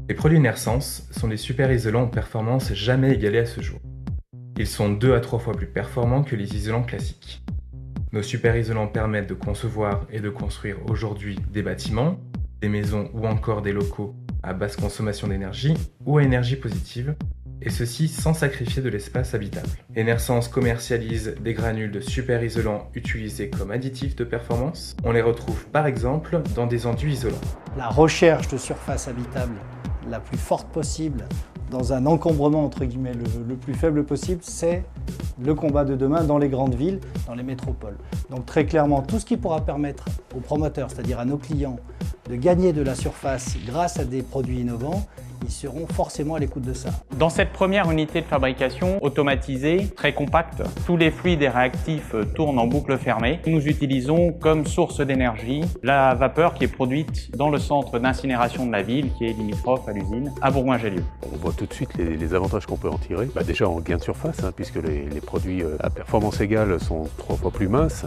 Les produits Nersense sont des super isolants aux performances jamais égalées à ce jour. Ils sont 2 à 3 fois plus performants que les isolants classiques. Nos super isolants permettent de concevoir et de construire aujourd'hui des bâtiments, des maisons ou encore des locaux à basse consommation d'énergie ou à énergie positive, et ceci sans sacrifier de l'espace habitable. Nersense commercialise des granules de super isolants utilisés comme additifs de performance. On les retrouve par exemple dans des enduits isolants. La recherche de surface habitable la plus forte possible dans un encombrement entre guillemets le plus faible possible, c'est le combat de demain dans les grandes villes, dans les métropoles. Donc très clairement, tout ce qui pourra permettre aux promoteurs, c'est-à-dire à nos clients, de gagner de la surface grâce à des produits innovants, ils seront forcément à l'écoute de ça. Dans cette première unité de fabrication automatisée, très compacte, tous les fluides et réactifs tournent en boucle fermée. Nous utilisons comme source d'énergie la vapeur qui est produite dans le centre d'incinération de la ville, qui est limitrophe à l'usine à Bourgoin-Jallieu. On voit tout de suite les avantages qu'on peut en tirer. Déjà en gain de surface, puisque les produits à performance égale sont 3 fois plus minces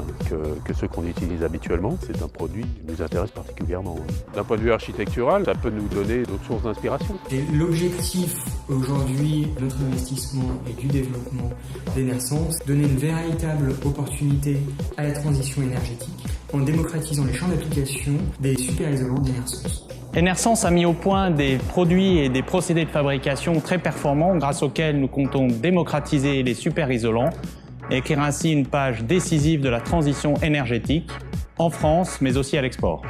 que ceux qu'on utilise habituellement. C'est un produit qui nous intéresse particulièrement. D'un point de vue architectural, ça peut nous donner d'autres sources d'inspiration. Et l'objectif aujourd'hui de notre investissement et du développement des Nersense, donner une véritable opportunité à la transition énergétique en démocratisant les champs d'application des super isolants des Nersense. Nersense a mis au point des produits et des procédés de fabrication très performants grâce auxquels nous comptons démocratiser les super isolants et écrire ainsi une page décisive de la transition énergétique en France mais aussi à l'export.